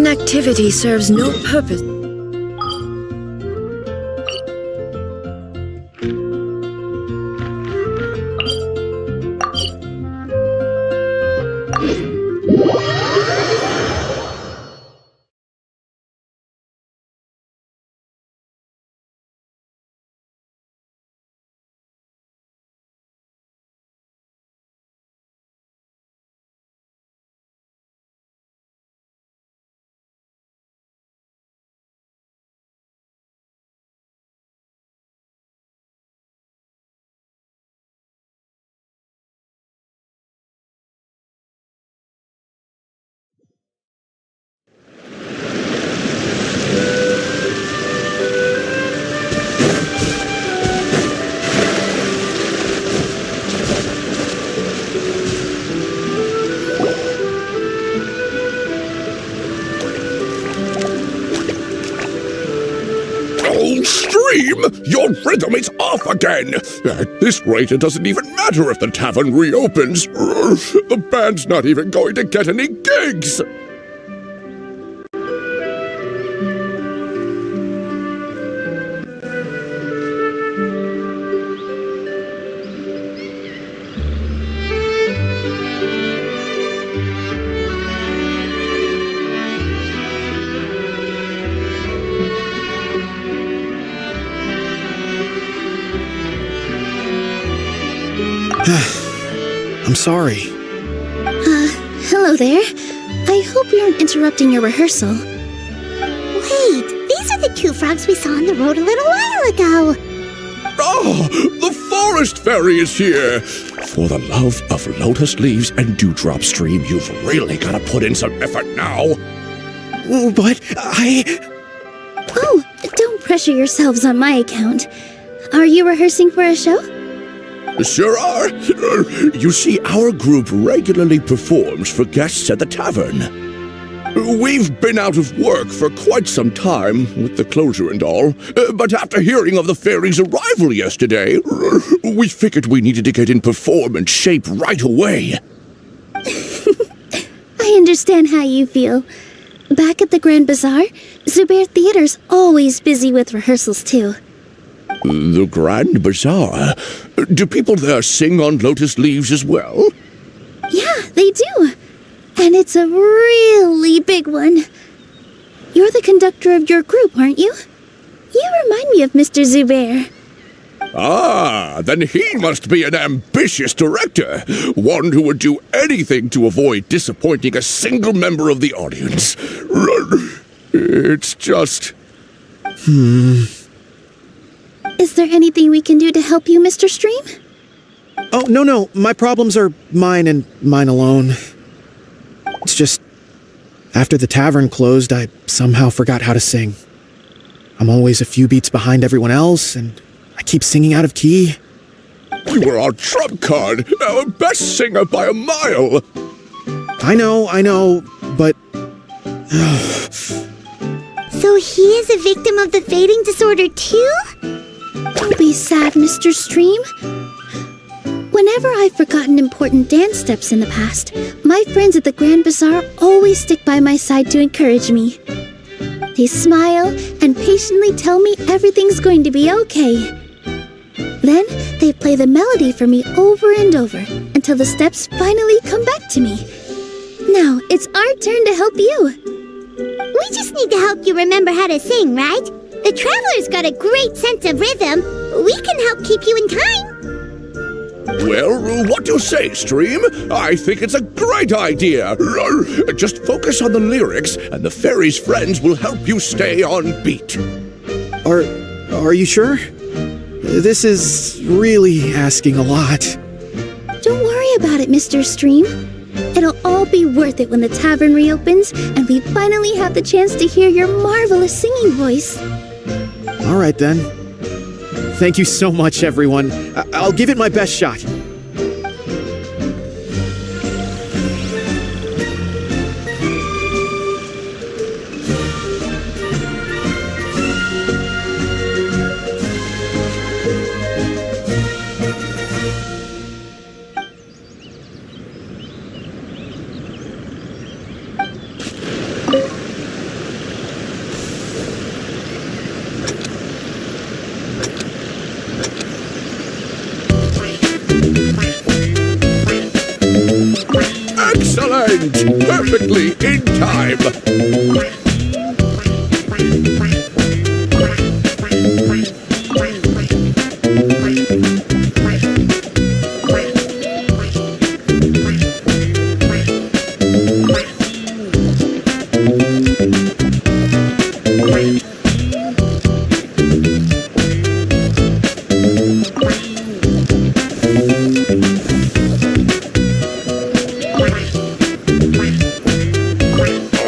activity serves no purpose. Stream! Your rhythm is off again! At this rate, it doesn't even matter if the tavern reopens. The band's not even going to get any gigs! I'm sorry. Hello there. I hope we aren't interrupting your rehearsal. Wait, these are the two frogs we saw on the road a little while ago. Oh, the forest fairy is here! For the love of lotus leaves and dewdrop stream, you've really got to put in some effort now. But Oh, don't pressure yourselves on my account. Are you rehearsing for a show? Sure are. You see, our group regularly performs for guests at the tavern. We've been out of work for quite some time, with the closure and all, but after hearing of the fairy's arrival yesterday, we figured we needed to get in performance shape right away. I understand how you feel. Back at the Grand Bazaar, Zubair Theater's always busy with rehearsals too. The Grand Bazaar? Do people there sing on lotus leaves as well? Yeah, they do. And it's a really big one. You're the conductor of your group, aren't you? You remind me of Mr. Zubair. Ah, then he must be an ambitious director. One who would do anything to avoid disappointing a single member of the audience. It's just... Is there anything we can do to help you, Mr. Stream? Oh, no. My problems are mine and mine alone. It's just, after the tavern closed, I somehow forgot how to sing. I'm always a few beats behind everyone else, and I keep singing out of key. You were our trump card, our best singer by a mile. I know, but... So he is a victim of the fading disorder too? Don't be sad, Mr. Stream. Whenever I've forgotten important dance steps in the past, my friends at the Grand Bazaar always stick by my side to encourage me. They smile and patiently tell me everything's going to be okay. Then they play the melody for me over and over until the steps finally come back to me. Now it's our turn to help you. We just need to help you remember how to sing, right? The Traveler's got a great sense of rhythm. We can help keep you in time. Well, what do you say, Stream? I think it's a great idea. Just focus on the lyrics, and the fairy's friends will help you stay on beat. Are you sure? This is really asking a lot. Don't worry about it, Mr. Stream. It'll all be worth it when the tavern reopens and we finally have the chance to hear your marvelous singing voice. All right, then. Thank you so much, everyone. I'll give it my best shot. and perfectly in time.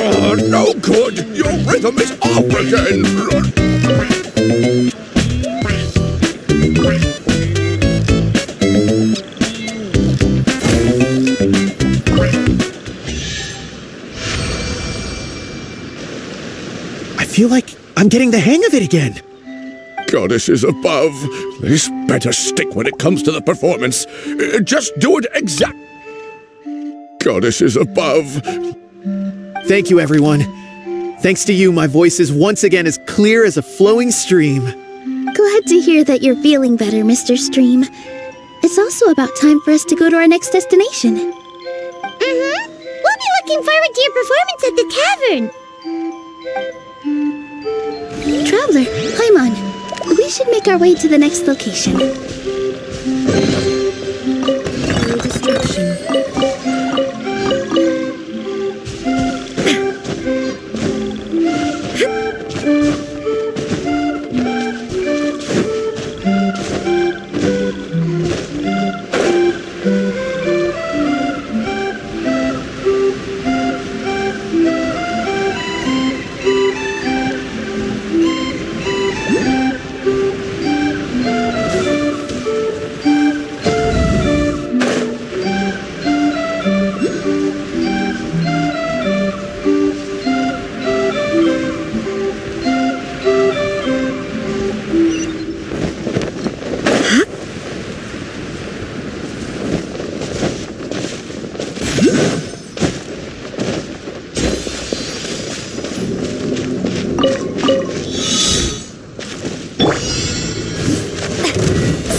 Oh, no good! Your rhythm is off again! I feel like I'm getting the hang of it again. Goddesses above, this better stick when it comes to the performance. Just do it exact. Goddesses above. Thank you, everyone. Thanks to you, my voice is once again as clear as a flowing stream. Glad to hear that you're feeling better, Mr. Stream. It's also about time for us to go to our next destination. Mm-hmm. We'll be looking forward to your performance at the tavern. Traveler, climb on. We should make our way to the next location. No distraction.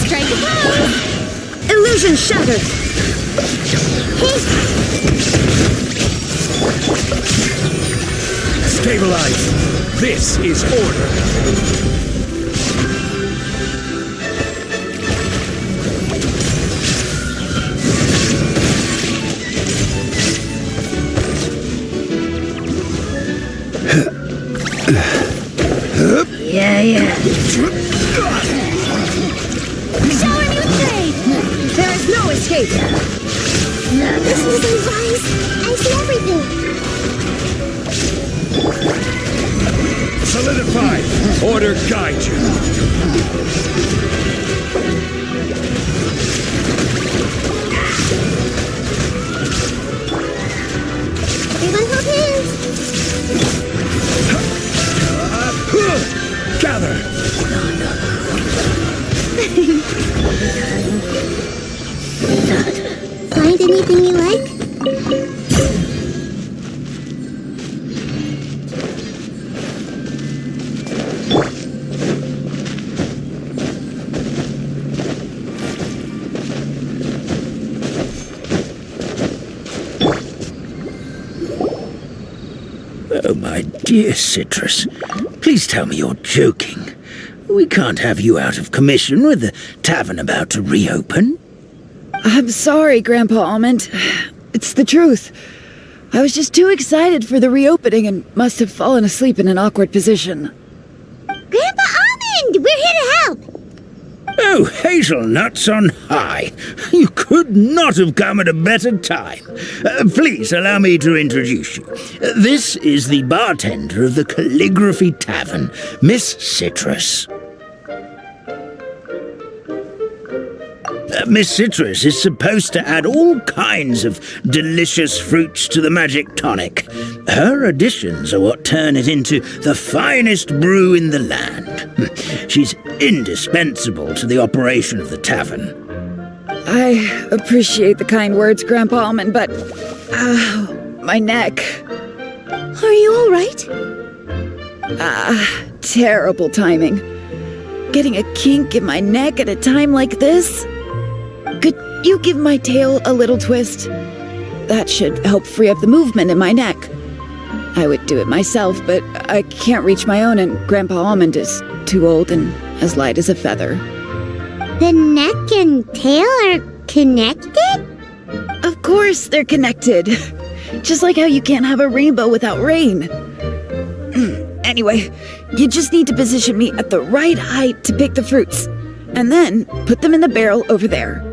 Strike a pose! Illusion shattered! Stabilize! This is order! Yeah. Shower me with trade! There is no escape! This is a rise! I see everything! Solidify! Order guide you! Everyone hold hands! Gather! Find anything you like? Oh, my dear Citrus, please tell me you're joking. We can't have you out of commission with the tavern about to reopen. I'm sorry, Grandpa Almond. It's the truth. I was just too excited for the reopening and must have fallen asleep in an awkward position. Grandpa Almond! We're here to help! Oh, hazelnuts on high. You could not have come at a better time. Please allow me to introduce you. This is the bartender of the Calligraphy Tavern, Miss Citrus. Miss Citrus is supposed to add all kinds of delicious fruits to the magic tonic. Her additions are what turn it into the finest brew in the land. She's indispensable to the operation of the tavern. I appreciate the kind words, Grandpa Almond, but... my neck. Are you all right? Terrible timing. Getting a kink in my neck at a time like this? Could you give my tail a little twist? that should help free up the movement in my neck. I would do it myself, but I can't reach my own, and Grandpa Almond is too old and as light as a feather. The neck and tail are connected? Of course they're connected. Just like how you can't have a rainbow without rain. Anyway, you just need to position me at the right height to pick the fruits, and then put them in the barrel over there.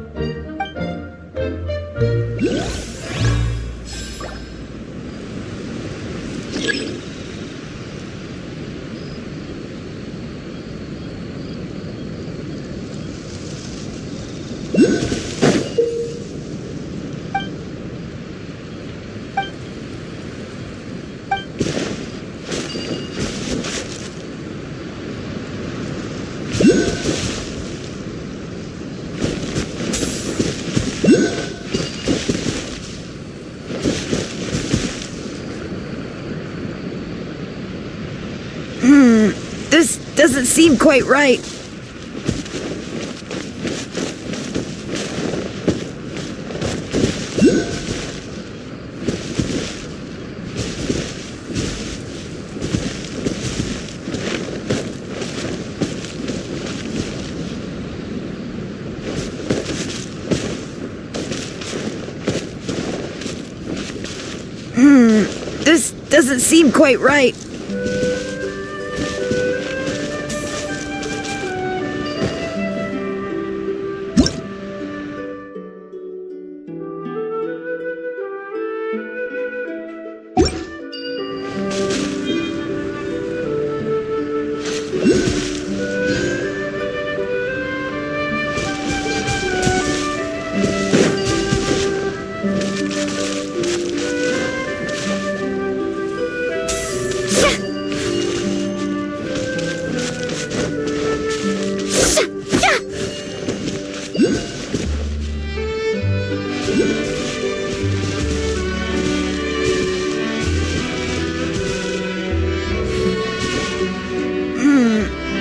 This doesn't seem quite right. This doesn't seem quite right.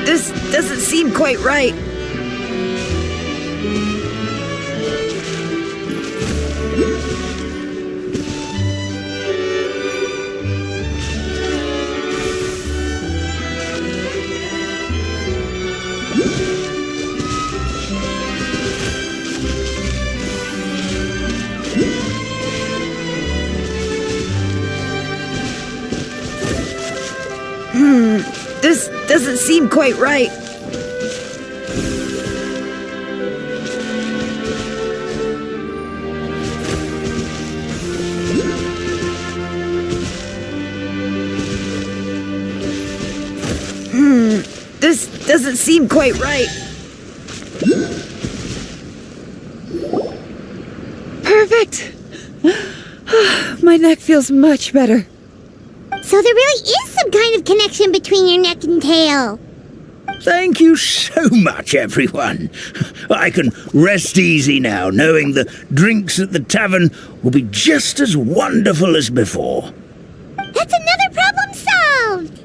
This doesn't seem quite right. This doesn't seem quite right. This doesn't seem quite right. Perfect. My neck feels much better. So there really is some kind of connection between your neck and tail. Thank you so much, everyone. I can rest easy now, knowing the drinks at the tavern will be just as wonderful as before. That's another problem solved!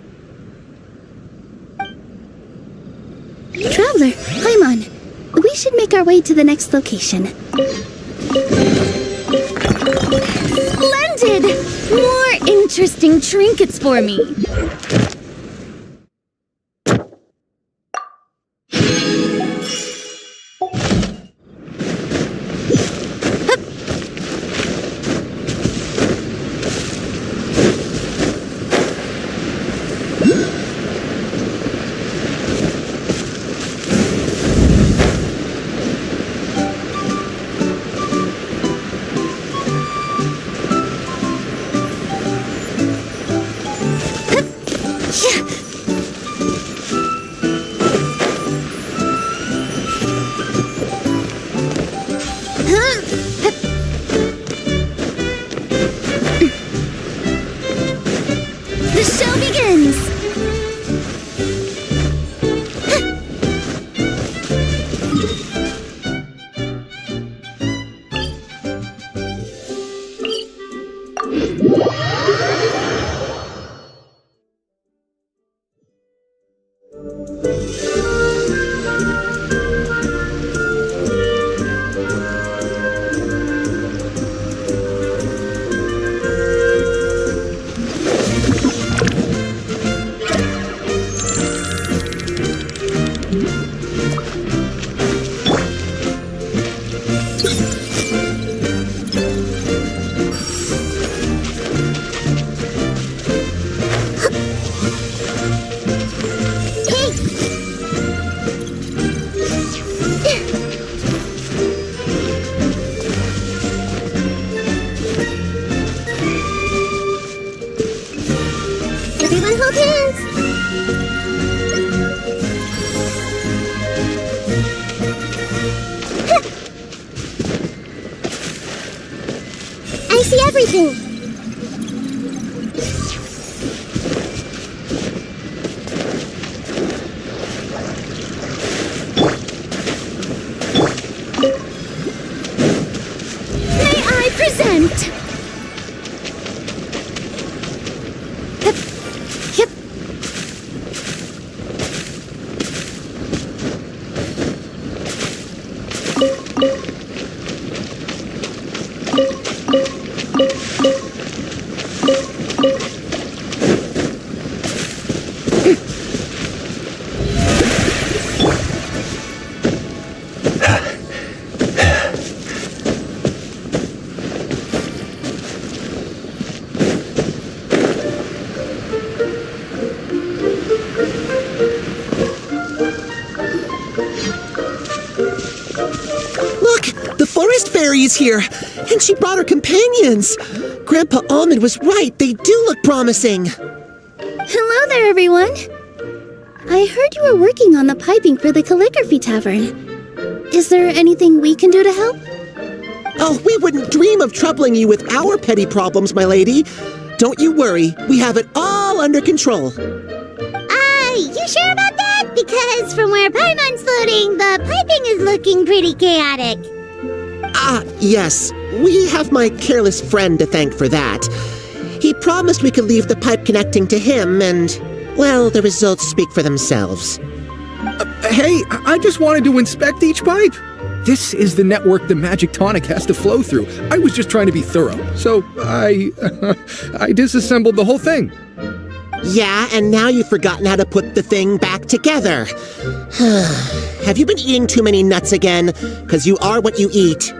Traveler, climb on. We should make our way to the next location. Splendid! More interesting trinkets for me. The show begins! Everyone hold hands. I see everything. May I present? Yep. Look, the forest fairy is here, and she brought her companions. Grandpa Almond was right. They do look promising. Hello there, everyone. I heard you were working on the piping for the calligraphy tavern. Is there anything we can do to help? Oh, we wouldn't dream of troubling you with our petty problems, my lady. Don't you worry. We have it all under control. You sure about that? Because from where Paimon's floating, the piping is looking pretty chaotic. Ah, yes. We have my careless friend to thank for that. He promised we could leave the pipe connecting to him, and, well, the results speak for themselves. Hey, I just wanted to inspect each pipe. This is the network the magic tonic has to flow through. I was just trying to be thorough, so I disassembled the whole thing. Yeah, and now you've forgotten how to put the thing back together. Have you been eating too many nuts again? 'Cause you are what you eat.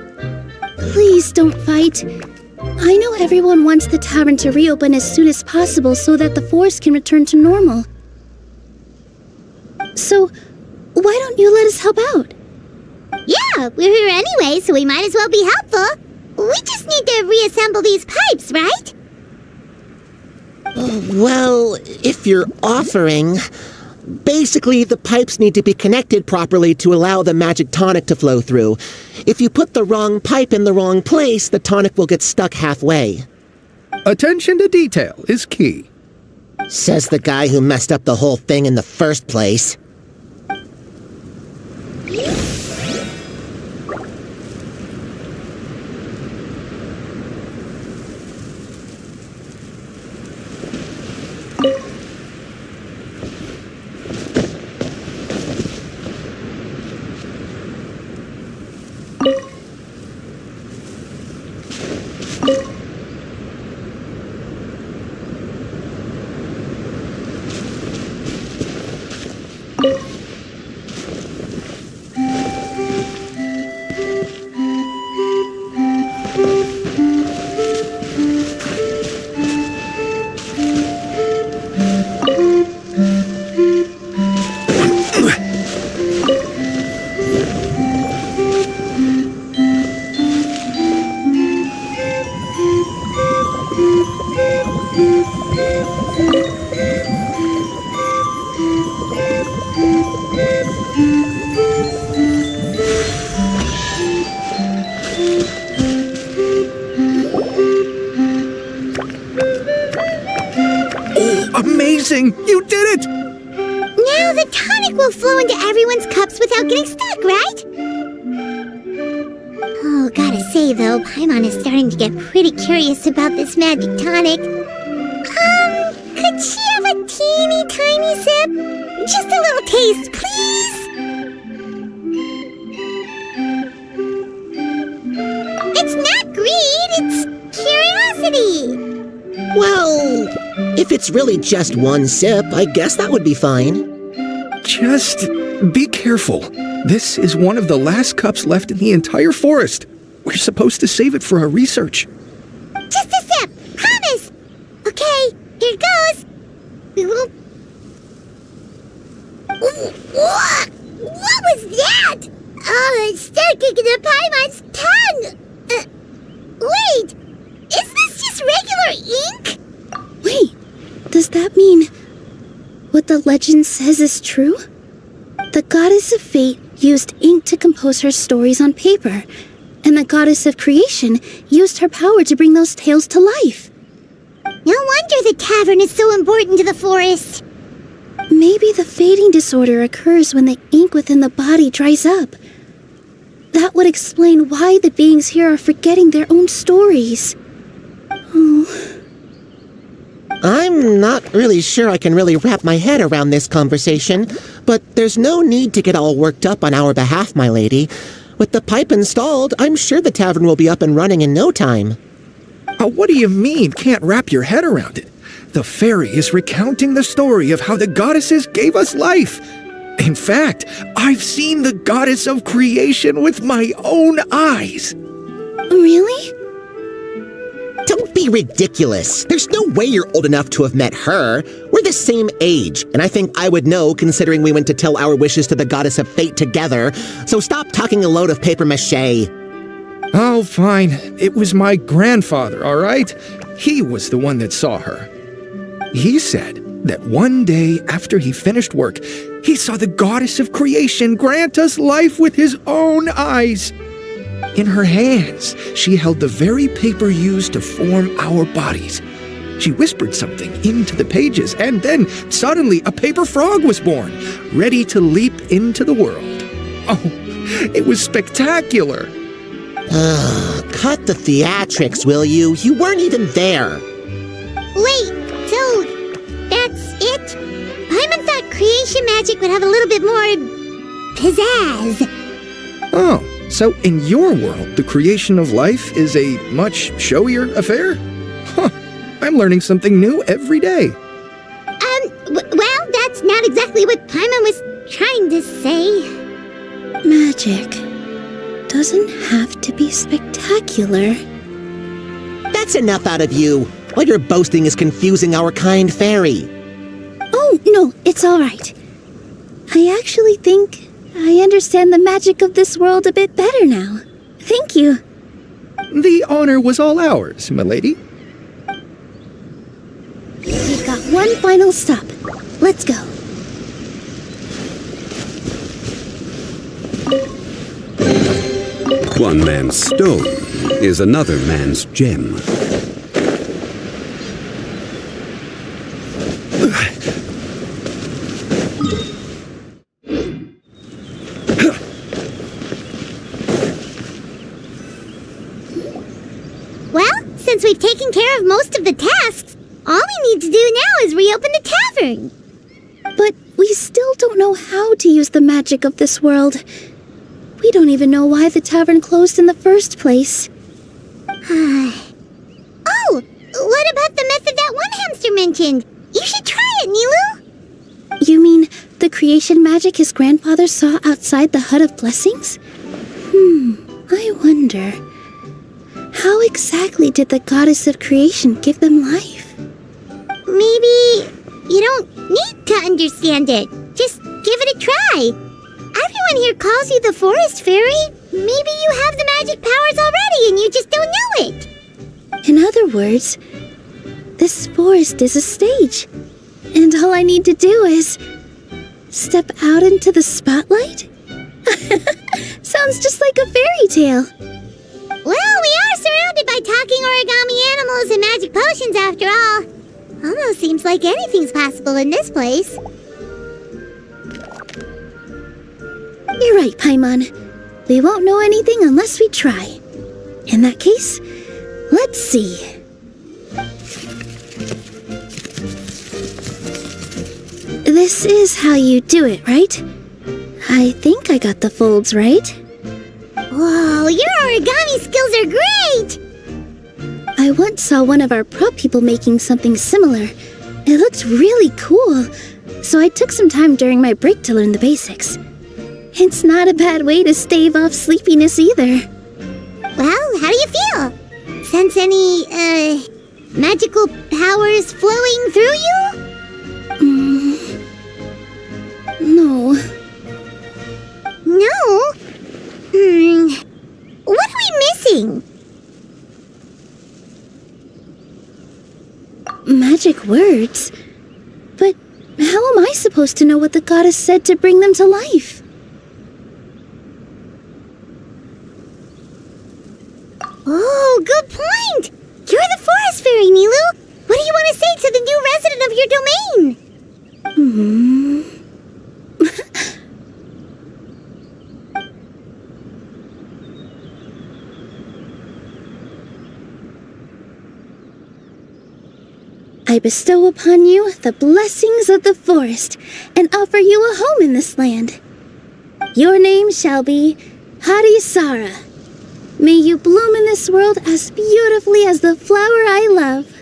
Please don't fight. I know everyone wants the tavern to reopen as soon as possible so that the forest can return to normal. So, why don't you let us help out? Yeah, we're here anyway, so we might as well be helpful. We just need to reassemble these pipes, right? Well, if you're offering... Basically, the pipes need to be connected properly to allow the magic tonic to flow through. If you put the wrong pipe in the wrong place, the tonic will get stuck halfway. Attention to detail is key. Says the guy who messed up the whole thing in the first place. Amazing! You did it! Now the tonic will flow into everyone's cups without getting stuck, right? Oh, gotta say though, Paimon is starting to get pretty curious about this magic tonic. Could she have a teeny tiny sip? Just a little taste, please? It's not greed, it's curiosity. Well, if it's really just one sip, I guess that would be fine. Just be careful. This is one of the last cups left in the entire forest. We're supposed to save it for our research. Just a sip, promise. Okay, here goes. We won't What? What was that? Oh, it's sticking to Paimon's tongue! Wait! Is this just regular ink? Wait, does that mean what the legend says is true? The goddess of fate used ink to compose her stories on paper, and the goddess of creation used her power to bring those tales to life. No wonder the tavern is so important to the forest. Maybe the fading disorder occurs when the ink within the body dries up. That would explain why the beings here are forgetting their own stories. Oh. I'm not really sure I can really wrap my head around this conversation, but there's no need to get all worked up on our behalf, my lady. With the pipe installed, I'm sure the tavern will be up and running in no time. What do you mean, can't wrap your head around it? The fairy is recounting the story of how the goddesses gave us life. In fact, I've seen the goddess of creation with my own eyes. Really? Don't be ridiculous. There's no way you're old enough to have met her. We're the same age, and I think I would know considering we went to tell our wishes to the goddess of fate together, so stop talking a load of papier-mâché. Oh, fine. It was my grandfather, all right? He was the one that saw her. He said that one day after he finished work, he saw the goddess of creation grant us life with his own eyes. In her hands, she held the very paper used to form our bodies. She whispered something into the pages, and then suddenly a paper frog was born, ready to leap into the world. Oh, it was spectacular. Cut the theatrics, will you? You weren't even there. Wait, so that's it? Paimon thought creation magic would have a little bit more pizzazz. Oh, so in your world, the creation of life is a much showier affair? Huh, I'm learning something new every day. Well, that's not exactly what Paimon was trying to say. Magic doesn't have to be spectacular. That's enough out of you. All your boasting is confusing our kind fairy. Oh, no, it's all right. I actually think I understand the magic of this world a bit better now. Thank you. The honor was all ours, milady. We've got one final stop. Let's go. One man's stone is another man's gem. Well, since we've taken care of most of the tasks, all we need to do now is reopen the tavern. But we still don't know how to use the magic of this world. We don't even know why the tavern closed in the first place. Oh, what about the method that one hamster mentioned? You should try it, Nilu. You mean the creation magic his grandfather saw outside the Hut of Blessings? I wonder, how exactly did the goddess of creation give them life? Maybe you don't need to understand it. Just give it a try. Everyone here calls you the Forest Fairy. Maybe you have the magic powers already and you just don't know it. In other words, this forest is a stage, and all I need to do is step out into the spotlight? Sounds just like a fairy tale. Well, we are surrounded by talking origami animals and magic potions after all. Almost seems like anything's possible in this place. You're right, Paimon. We won't know anything unless we try. In that case, let's see. This is how you do it, right? I think I got the folds right. Whoa, your origami skills are great! I once saw one of our prop people making something similar. It looked really cool, so I took some time during my break to learn the basics. It's not a bad way to stave off sleepiness either. Well, how do you feel? Sense any, magical powers flowing through you? No. magic words. But how am I supposed to know what the goddess said to bring them to life? Oh, good point! You're the forest fairy, Nilu! What do you want to say to the new resident of your domain? I bestow upon you the blessings of the forest and offer you a home in this land. Your name shall be Hadisara. May you bloom in this world as beautifully as the flower I love.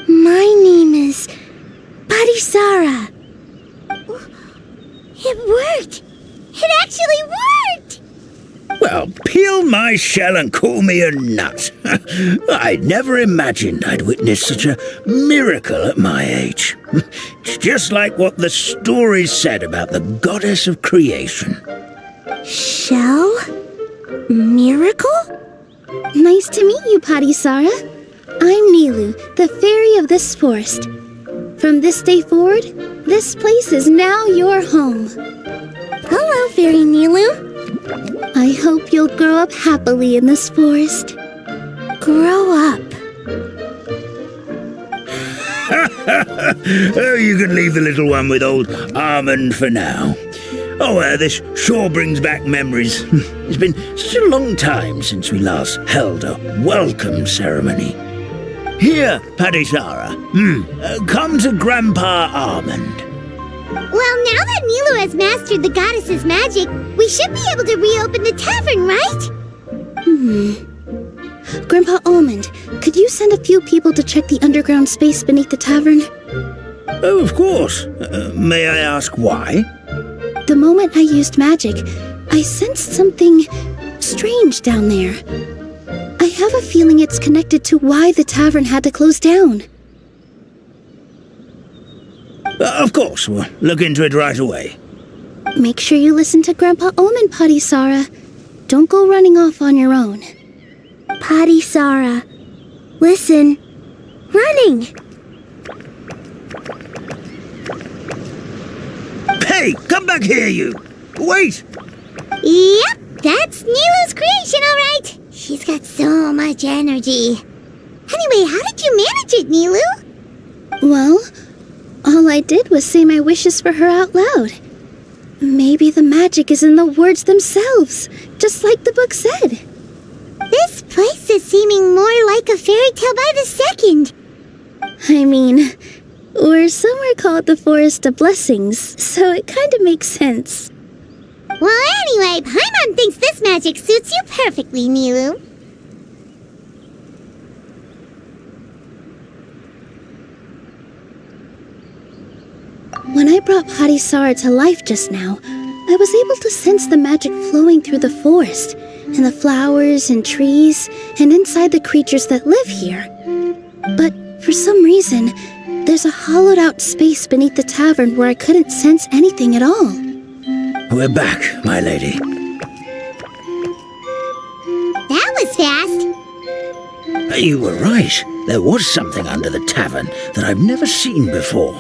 My name is Hadisara. It worked! It actually worked! Well, peel my shell and call me a nut. I'd never imagined I'd witness such a miracle at my age. It's just like what the stories said about the goddess of creation. Shell? Miracle? Nice to meet you, Hadisara. I'm Nilu, the fairy of this forest. From this day forward, this place is now your home. Hello, Fairy Nilu. I hope you'll grow up happily in this forest. Grow up. Oh, you can leave the little one with old Almond for now. Oh, this sure brings back memories. It's been such a long time since we last held a welcome ceremony. Here, Hadisara, come to Grandpa Almond. Well, now that Nilu has mastered the goddess's magic, we should be able to reopen the tavern, right? Grandpa Almond, could you send a few people to check the underground space beneath the tavern? Oh, of course. May I ask why? The moment I used magic, I sensed something strange down there. I have a feeling it's connected to why the tavern had to close down. Of course, we'll look into it right away. Make sure you listen to Grandpa Almond, Hadisara. Don't go running off on your own. Hadisara, listen. Running! Hey, come back here, you! Wait! Yep, that's Nilu's creation, all right. She's got so much energy. Anyway, how did you manage it, Nilu? Well, all I did was say my wishes for her out loud. Maybe the magic is in the words themselves, just like the book said. This place is seeming more like a fairy tale by the second. I mean, we're somewhere called the Forest of Blessings, so it kind of makes sense. Well, anyway, Paimon thinks this magic suits you perfectly, Nilu. When I brought Hadisara to life just now, I was able to sense the magic flowing through the forest, and the flowers and trees, and inside the creatures that live here. But for some reason, there's a hollowed out space beneath the tavern where I couldn't sense anything at all. We're back, my lady. That was fast. You were right. There was something under the tavern that I've never seen before.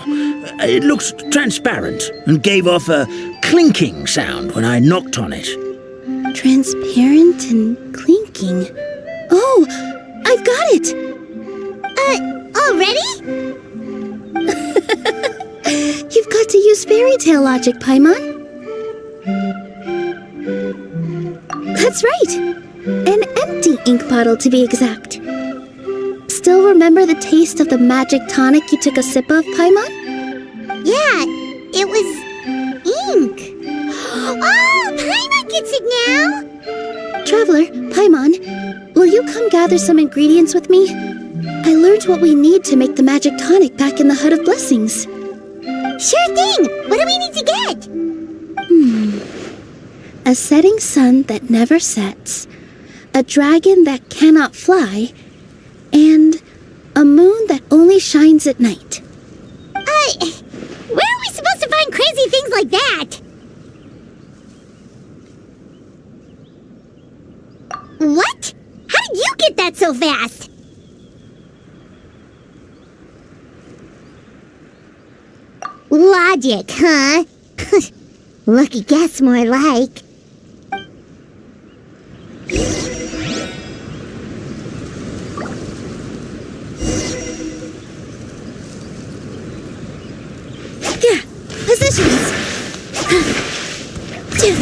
It looked transparent and gave off a clinking sound when I knocked on it. Transparent and clinking. Oh, I've got it! Already? You've got to use fairy tale logic, Paimon. That's right! An empty ink bottle, to be exact. Still remember the taste of the magic tonic you took a sip of, Paimon? Yeah, it was ink. Oh, Paimon gets it now! Traveler, Paimon, will you come gather some ingredients with me? I learned what we need to make the magic tonic back in the Hut of Blessings. Sure thing! What do we need to get? A setting sun that never sets, a dragon that cannot fly, and a moon that only shines at night. Where are we supposed to find crazy things like that? What? How did you get that so fast? logic, huh? Lucky guess, more like. Yeah, positions. Yeah.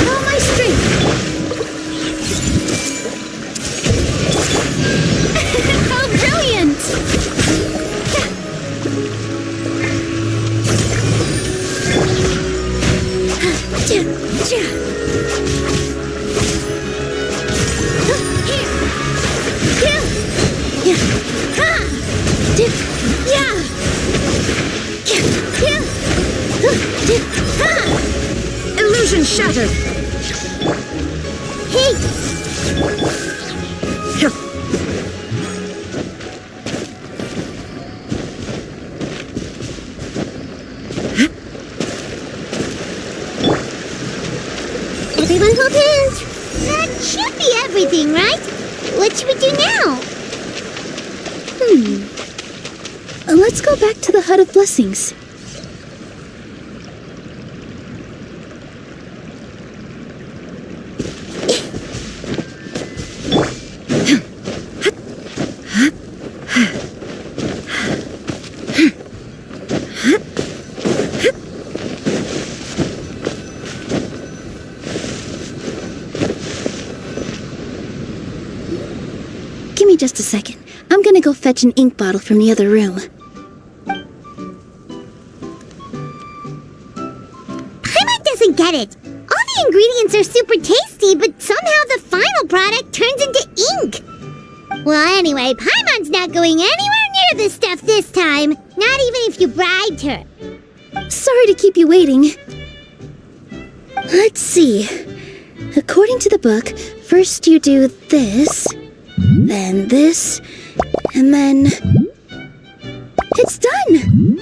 All my strength. How brilliant! Illusion shattered. Hey! Everyone hold hands. That should be everything, right? What should we do now? Let's go back to the Hut of Blessings. Give me just a second. I'm gonna go fetch an ink bottle from the other room. Paimon doesn't get it. All the ingredients are super tasty, but somehow the final product turns into ink. Well, anyway, Paimon's not going anywhere near this stuff this time. Not even if you bribed her. Sorry to keep you waiting. Let's see. According to the book, first you do this, then this, and then... It's done!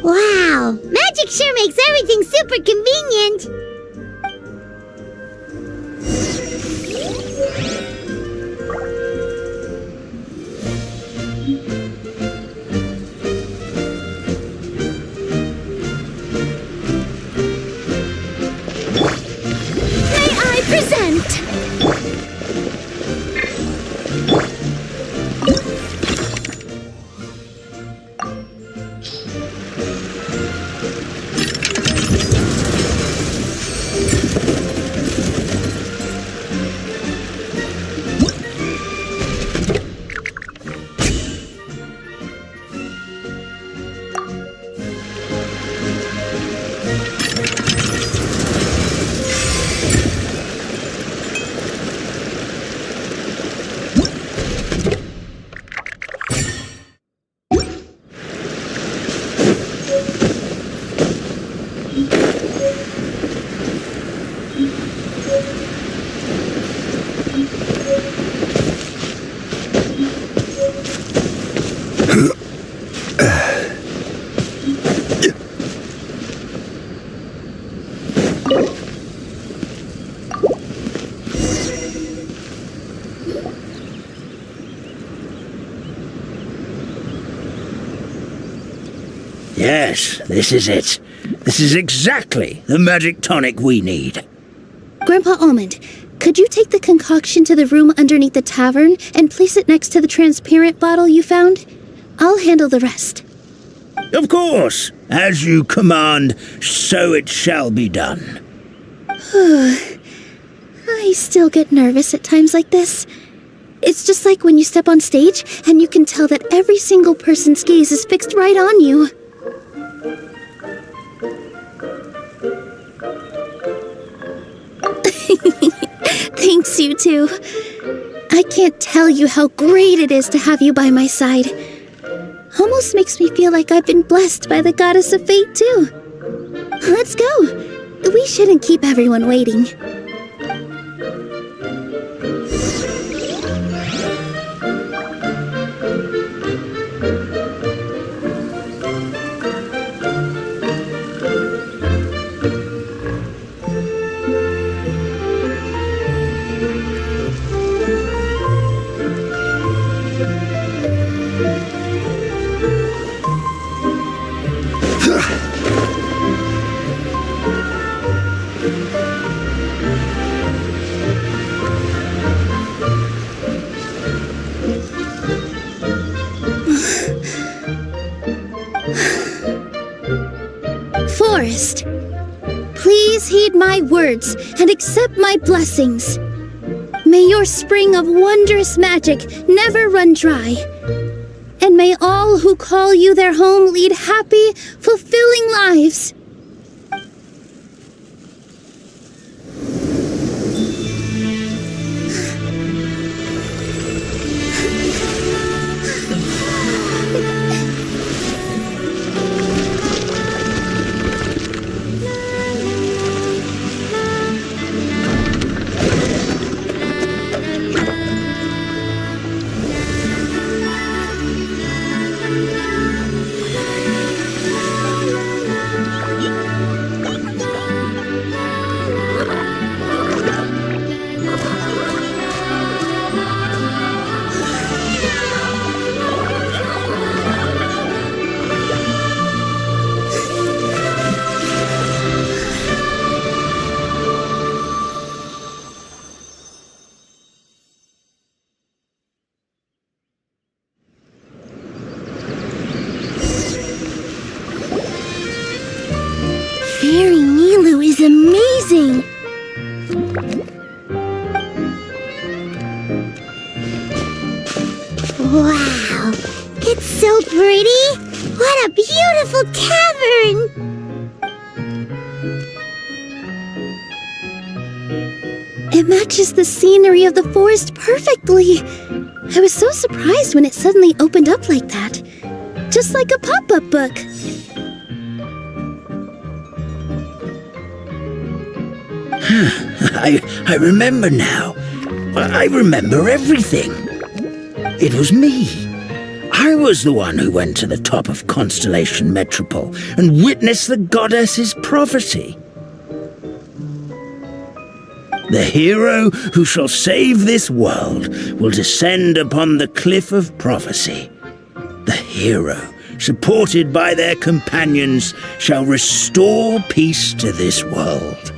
Wow, magic sure makes everything super convenient. May I present? Yes, this is it. This is exactly the magic tonic we need. Grandpa Almond, could you take the concoction to the room underneath the tavern and place it next to the transparent bottle you found? I'll handle the rest. Of course. As you command, so it shall be done. I still get nervous at times like this. It's just like when you step on stage and you can tell that every single person's gaze is fixed right on you. Thanks, you two. I can't tell you how great it is to have you by my side. Almost makes me feel like I've been blessed by the goddess of fate, too. Let's go. We shouldn't keep everyone waiting. Forest, please heed my words and accept my blessings. May your spring of wondrous magic never run dry. And may all who call you their home lead happy, fulfilling lives. Fairy Nilu is amazing! Wow! It's so pretty! What a beautiful tavern! It matches the scenery of the forest perfectly. I was so surprised when it suddenly opened up like that. Just like a pop-up book. I remember now. I remember everything. It was me. I was the one who went to the top of Constellation Metropole and witnessed the goddess's prophecy. The hero who shall save this world will descend upon the cliff of prophecy. The hero, supported by their companions, shall restore peace to this world.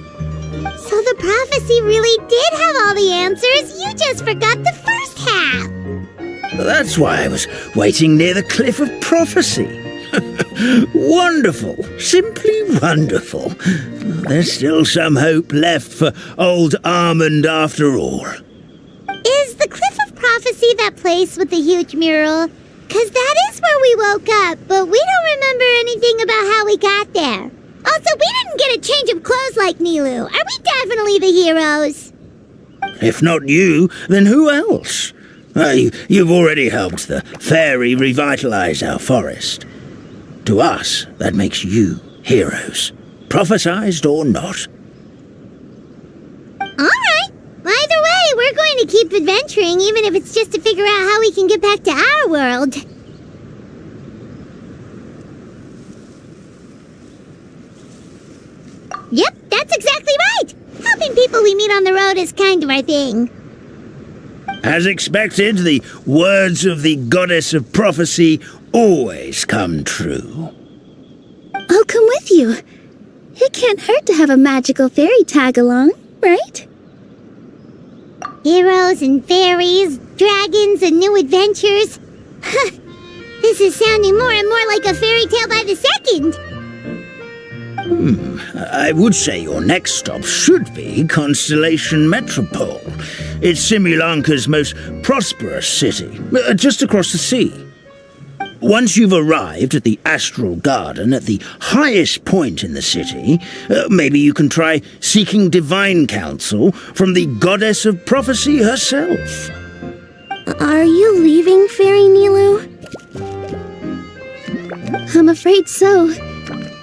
So the prophecy really did have all the answers. You just forgot the first half. That's why I was waiting near the cliff of prophecy. Wonderful. Simply wonderful. There's still some hope left for old Armand after all. Is the Cliff of Prophecy that place with the huge mural? 'Cause that is where we woke up, but we don't remember anything about how we got there. Also, we didn't get a change of clothes like Nilu. Are we definitely the heroes? If not you, then who else? You've already helped the fairy revitalize our forest. To us, that makes you heroes, prophesized or not. Alright. Either way, we're going to keep adventuring, even if it's just to figure out how we can get back to our world. Yep, that's exactly right! Helping people we meet on the road is kind of our thing. As expected, the words of the goddess of prophecy always come true. I'll come with you. It can't hurt to have a magical fairy tag along, right? Heroes and fairies, dragons and new adventures. This is sounding more and more like a fairy tale by the second. I would say your next stop should be Constellation Metropole. It's Simulanka's most prosperous city, just across the sea. Once you've arrived at the Astral Garden at the highest point in the city, maybe you can try seeking divine counsel from the goddess of prophecy herself. Are you leaving, Fairy Nilu? I'm afraid so.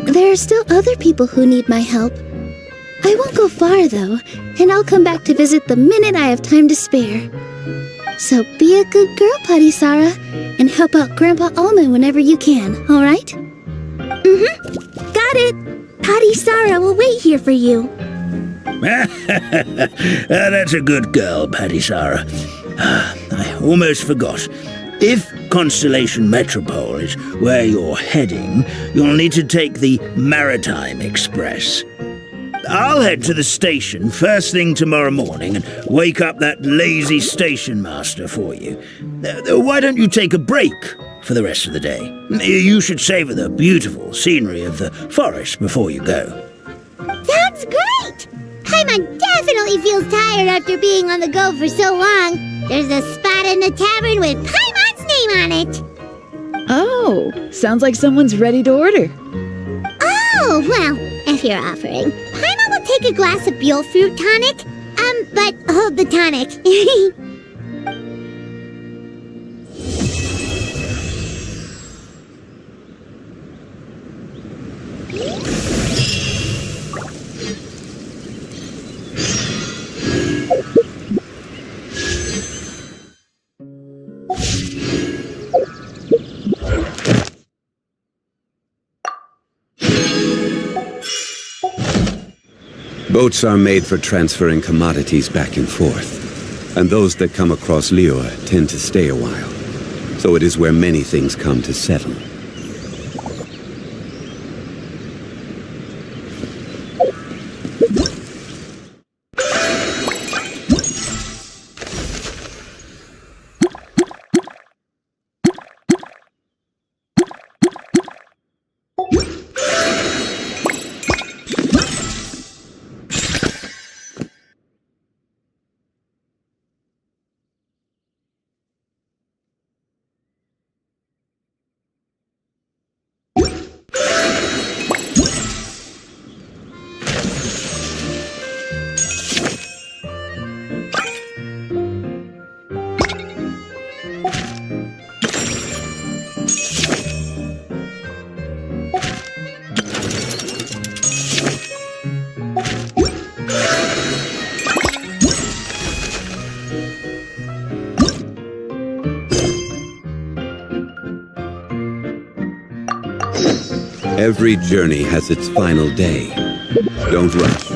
There are still other people who need my help. I won't go far, though, and I'll come back to visit the minute I have time to spare. So be a good girl, Patisara, and help out Grandpa Almond whenever you can, all right? Got it! Patisara will wait here for you. That's a good girl, Patisara. I almost forgot. If Constellation Metropole is where you're heading, you'll need to take the Maritime Express. I'll head to the station first thing tomorrow morning and wake up that lazy station master for you. Why don't you take a break for the rest of the day? You should savor the beautiful scenery of the forest before you go. Sounds great! Paimon definitely feels tired after being on the go for so long. There's a spot in the tavern with Paimon's name on it. Oh, sounds like someone's ready to order. Oh, well, if you're offering, Paimon will take a glass of Buell fruit tonic. But hold the tonic. Boats are made for transferring commodities back and forth, and those that come across Liyue tend to stay a while. So it is where many things come to settle. Every journey has its final day. Don't rush.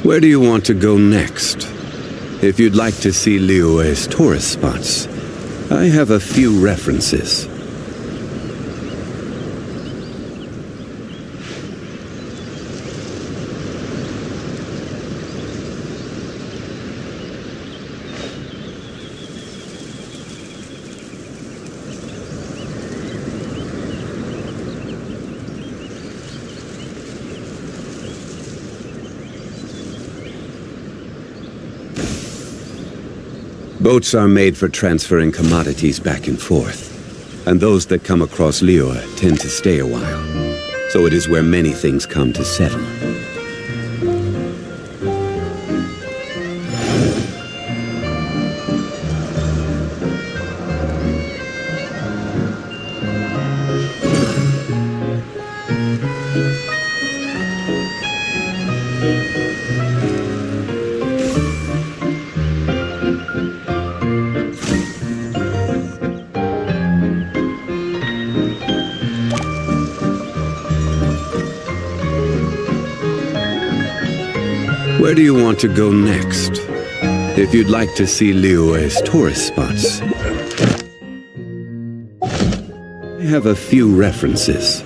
Where do you want to go next? If you'd like to see Liyue's tourist spots, I have a few references. Boats are made for transferring commodities back and forth, and those that come across Liyue tend to stay a while. So it is where many things come to settle. Where do you want to go next? If you'd like to see Liyue's tourist spots, I have a few references.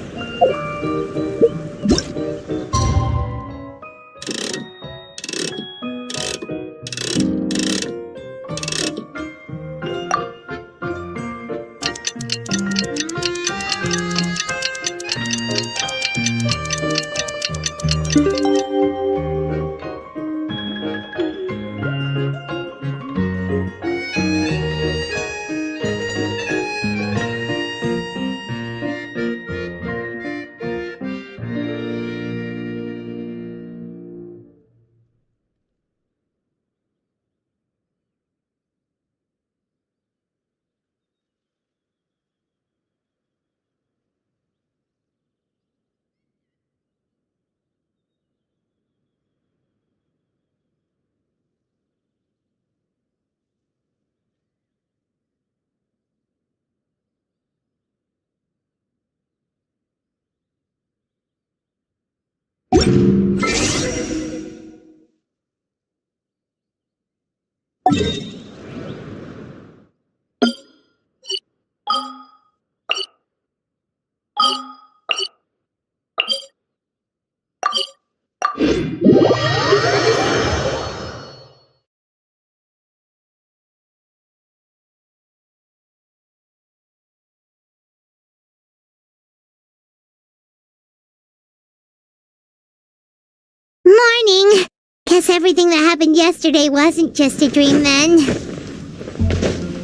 Morning! Guess everything that happened yesterday wasn't just a dream then.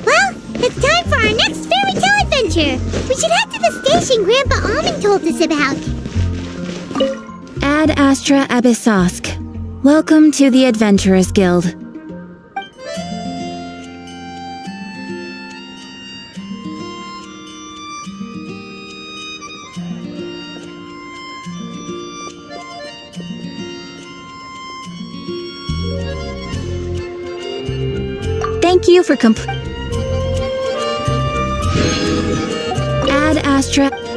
Well, it's time for our next fairy tale adventure! We should head to the station Grandpa Almond told us about. Ad Astra Abyssosk. Welcome to the Adventurers Guild. Thank you for Ad Astra.